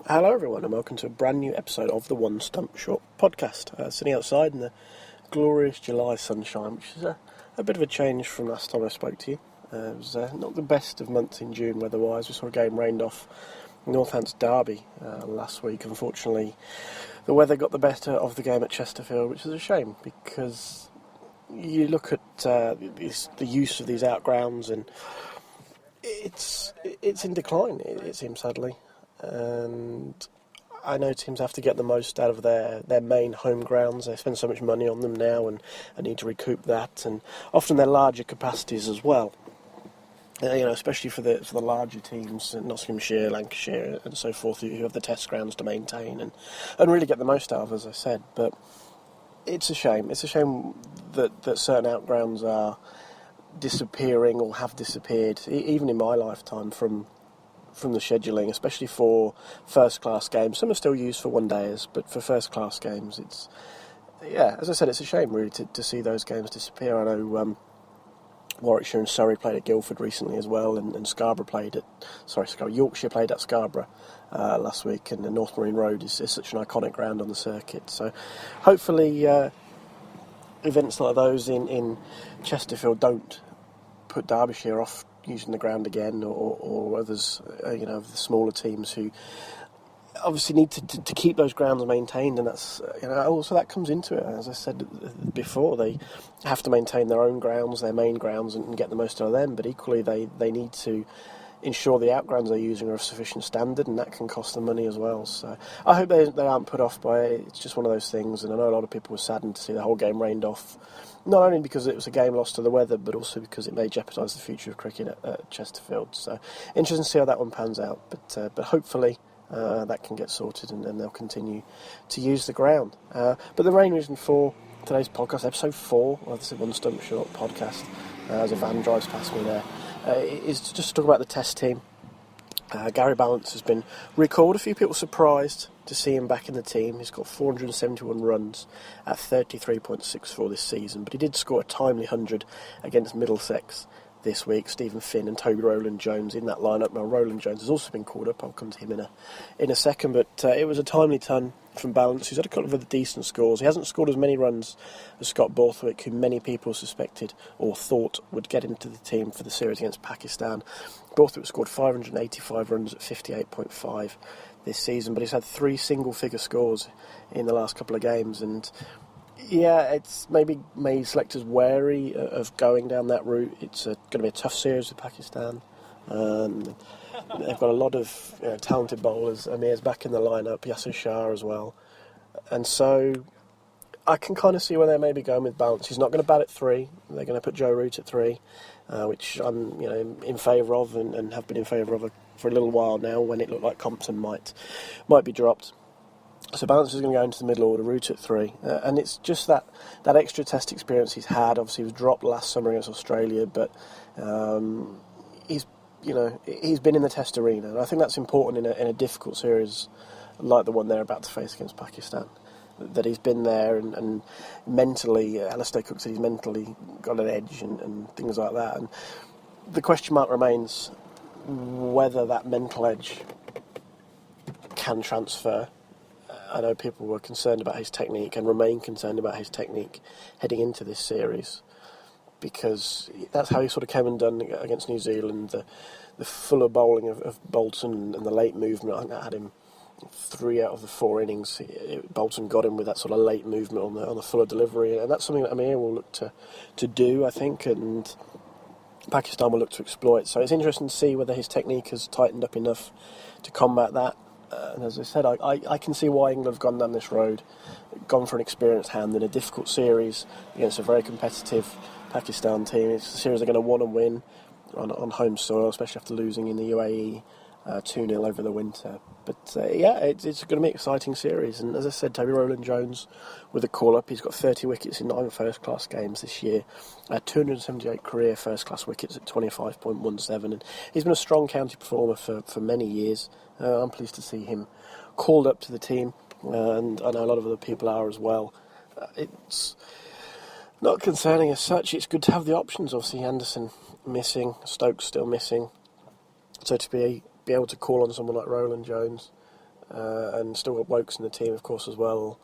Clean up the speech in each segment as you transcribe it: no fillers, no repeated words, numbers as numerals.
Hello everyone and welcome to a brand new episode of the One Stump Short podcast. Sitting outside in the glorious July sunshine, which is a bit of a change from last time I spoke to you. It was not the best of months in June weather-wise. We saw a game rained off Northants Derby last week. Unfortunately, the weather got the better of the game at Chesterfield, which is a shame because you look at the use of these outgrounds and it's in decline, it seems, sadly. And I know teams have to get the most out of their main home grounds. They spend so much money on them now and need to recoup that, and often they're larger capacities as well. Especially for the larger teams, Nottinghamshire, Lancashire, and so forth, who have the test grounds to maintain and really get the most out of, as I said. But it's a shame. It's a shame that certain outgrounds are disappearing or have disappeared, even in my lifetime, from the scheduling, especially for first-class games. Some are still used for one-dayers, but for first-class games, as I said, it's a shame, really, to see those games disappear. I know Warwickshire and Surrey played at Guildford recently as well, and Yorkshire played at Scarborough last week, and the North Marine Road is such an iconic ground on the circuit. So hopefully events like those in Chesterfield don't put Derbyshire off using the ground again, or others, the smaller teams who obviously need to keep those grounds maintained, and that's also that comes into it. As I said before, they have to maintain their own grounds, their main grounds, and get the most out of them. But equally, they need to ensure the outgrounds they're using are of sufficient standard, and that can cost them money as well. So I hope they aren't put off by it. It's just one of those things, and I know a lot of people were saddened to see the whole game rained off, not only because it was a game lost to the weather, but also because it may jeopardise the future of cricket at Chesterfield. So interesting to see how that one pans out, but hopefully that can get sorted, and they'll continue to use the ground. But the main reason for today's podcast, episode 4 of the One Stump Short podcast, as a van drives past me there, is to just talk about the test team. Gary Ballance has been recalled. A few people surprised to see him back in the team. He's got 471 runs at 33.64 this season, but he did score a timely 100 against Middlesex this week. Stephen Finn and Toby Rowland-Jones in that lineup. Now, Rowland-Jones has also been called up. I'll come to him in a second, but it was a timely ton from Ballance, who's had a couple of other decent scores. He hasn't scored as many runs as Scott Borthwick, who many people suspected or thought would get into the team for the series against Pakistan. Borthwick scored 585 runs at 58.5 this season, but he's had 3 single-figure scores in the last couple of games, and it's maybe made selectors wary of going down that route. It's going to be a tough series with Pakistan. They've got a lot of talented bowlers. Amir's back in the lineup, Yasir Shah as well. And so I can kind of see where they may be going with Ballance. He's not going to bat at 3. They're going to put Joe Root at 3, which I'm in favour of and have been in favour of for a little while now, when it looked like Compton might be dropped. So Ballance is going to go into the middle order, Root at 3, and it's just that extra test experience he's had. Obviously, he was dropped last summer against Australia, but he's been in the test arena, and I think that's important in a difficult series like the one they're about to face against Pakistan. That he's been there, and mentally, Alistair Cook said he's mentally got an edge and things like that. And the question mark remains whether that mental edge can transfer. I know people were concerned about his technique and remain concerned about his technique heading into this series, because that's how he sort of came undone against New Zealand. The fuller bowling of Bolton and the late movement, I think that had him 3 out of the 4 innings. Bolton got him with that sort of late movement on the fuller delivery, and that's something that Amir will look to do, I think, and Pakistan will look to exploit. So it's interesting to see whether his technique has tightened up enough to combat that. And as I said, I can see why England have gone down this road, gone for an experienced hand in a difficult series against a very competitive Pakistan team. It's a series they're going to want to win on home soil, especially after losing in the UAE 2-0 over the winter. But it's going to be an exciting series. And as I said, Toby Rowland-Jones with a call-up. He's got 30 wickets in 9 first-class games this year. 278 career first-class wickets at 25.17. And he's been a strong county performer for many years. I'm pleased to see him called up to the team, and I know a lot of other people are as well. It's not concerning as such. It's good to have the options. Obviously, Anderson missing, Stokes still missing. So to be able to call on someone like Rowland-Jones and still got Wokes in the team, of course, as well.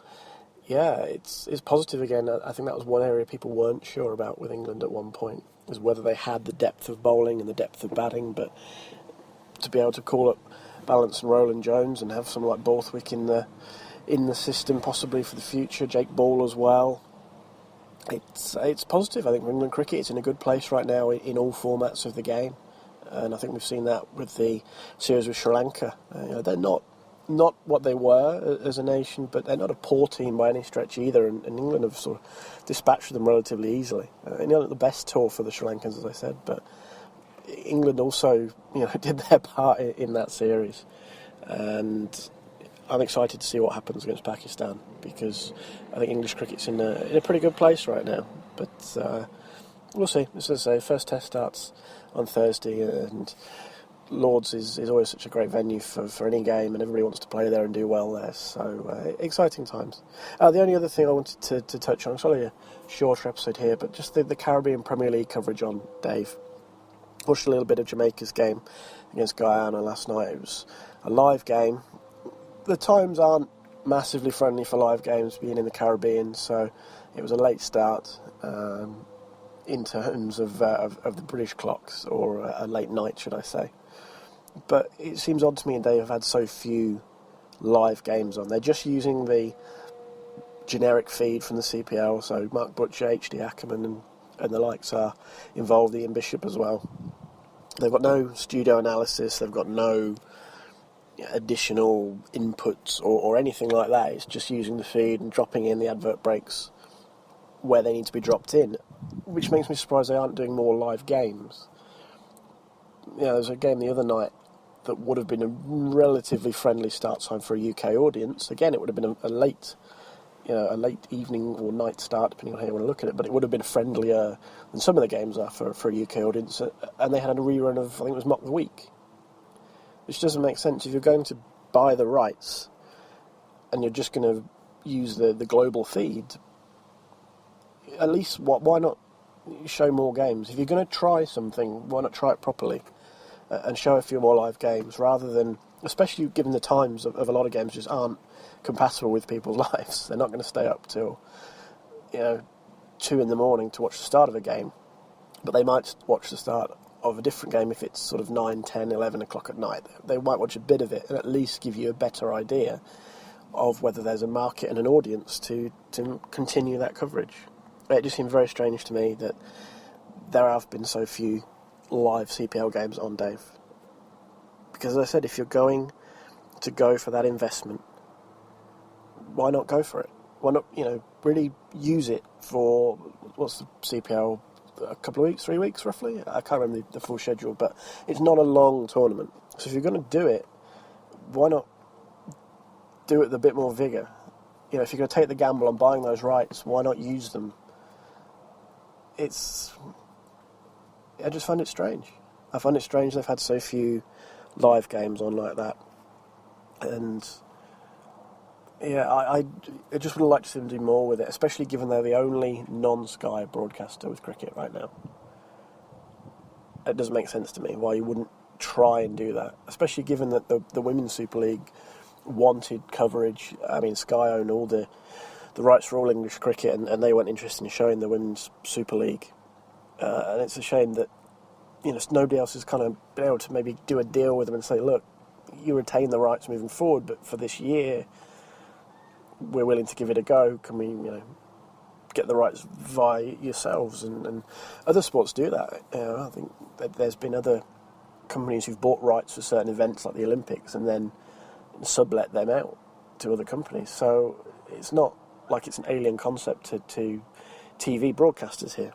Yeah, it's positive again. I think that was one area people weren't sure about with England at one point, was whether they had the depth of bowling and the depth of batting, but to be able to call up Ballance and Roland Jones and have someone like Borthwick in the system possibly for the future, Jake Ball as well, it's positive. I think for England cricket, it's in a good place right now in all formats of the game, and I think we've seen that with the series with Sri Lanka. They're not what they were as a nation, but they're not a poor team by any stretch either, and England have sort of dispatched them relatively easily. Not the best tour for the Sri Lankans, as I said, but England also did their part in that series, and I'm excited to see what happens against Pakistan, because I think English cricket's in a pretty good place right now. But we'll see. As I say, first test starts on Thursday, and Lords is always such a great venue for any game, and everybody wants to play there and do well there. So exciting times. The only other thing I wanted to touch on, it's only a shorter episode here, but just the Caribbean Premier League coverage on Dave. Watched a little bit of Jamaica's game against Guyana last night. It was a live game. The times aren't massively friendly for live games being in the Caribbean, so it was a late start in terms of the British clocks, or a late night, should I say. But it seems odd to me they have had so few live games on. They're just using the generic feed from the CPL, so Mark Butcher, HD Ackerman and the likes are involved, Ian Bishop as well. They've got no studio analysis, they've got no additional inputs or anything like that. It's just using the feed and dropping in the advert breaks where they need to be dropped in, which makes me surprised they aren't doing more live games. There was a game the other night that would have been a relatively friendly start time for a UK audience. Again, it would have been a late evening or night start, depending on how you want to look at it, but it would have been friendlier than some of the games are for a UK audience, and they had a rerun of, I think it was Mock the Week, which doesn't make sense. If you're going to buy the rights and you're just going to use the global feed, at least why not show more games? If you're going to try something, why not try it properly and show a few more live games, rather than, especially given the times of a lot of games just aren't compatible with people's lives. They're not going to stay up till 2 in the morning to watch the start of a game, but they might watch the start of a different game if it's sort of 9, 10, 11 o'clock at night. They might watch a bit of it and at least give you a better idea of whether there's a market and an audience to continue that coverage. It just seems very strange to me that there have been so few live CPL games on, Dave. Because as I said, if you're going to go for that investment, why not go for it? Why not, really use it for, what's the CPL, a couple of weeks, 3 weeks roughly? I can't remember the full schedule, but it's not a long tournament. So if you're going to do it, why not do it with a bit more vigour? If you're going to take the gamble on buying those rights, why not use them? I just find it strange. I find it strange they've had so few live games on like that. And yeah, I just would have liked to see them do more with it, especially given they're the only non-Sky broadcaster with cricket right now. It doesn't make sense to me why you wouldn't try and do that, especially given that the Women's Super League wanted coverage. I mean, Sky own all the rights for all English cricket, and they weren't interested in showing the Women's Super League. And it's a shame that nobody else has kind of been able to maybe do a deal with them and say, look, you retain the rights moving forward, but for this year, we're willing to give it a go. Can we, get the rights via yourselves? And other sports do that. I think that there's been other companies who've bought rights for certain events like the Olympics and then sublet them out to other companies. So it's not like it's an alien concept to TV broadcasters here.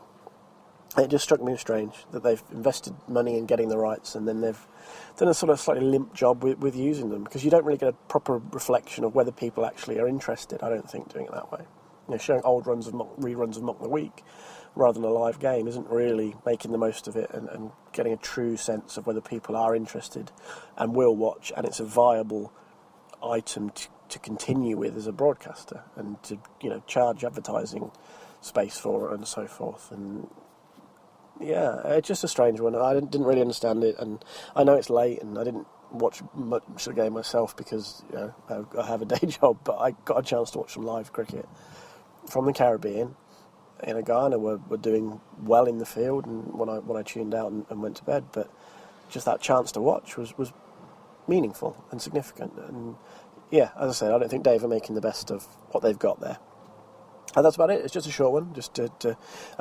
It just struck me as strange that they've invested money in getting the rights and then they've done a sort of slightly limp job with using them, because you don't really get a proper reflection of whether people actually are interested, I don't think, doing it that way. Showing old reruns of Mock the Week rather than a live game isn't really making the most of it and getting a true sense of whether people are interested and will watch, and it's a viable item to continue with as a broadcaster and to charge advertising space for it and so forth. And yeah, it's just a strange one. I didn't really understand it, and I know it's late, and I didn't watch much of the game myself because I have a day job, but I got a chance to watch some live cricket from the Caribbean. Ghana were doing well in the field, and when I tuned out and went to bed, but just that chance to watch was meaningful and significant. And yeah, as I said, I don't think Dave are making the best of what they've got there. And that's about it. It's just a short one, just a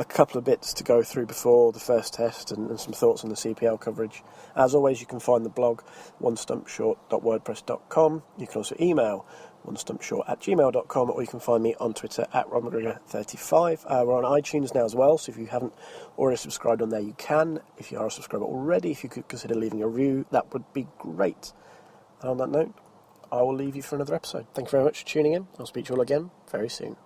couple of bits to go through before the first test and some thoughts on the CPL coverage. As always, you can find the blog onestumpshort.wordpress.com. You can also email onestumpshort@gmail.com, or you can find me on Twitter @RobMcGregor35. We're on iTunes now as well, so if you haven't already subscribed on there, you can. If you are a subscriber already, if you could consider leaving a review, that would be great. And on that note, I will leave you for another episode. Thank you very much for tuning in. I'll speak to you all again very soon.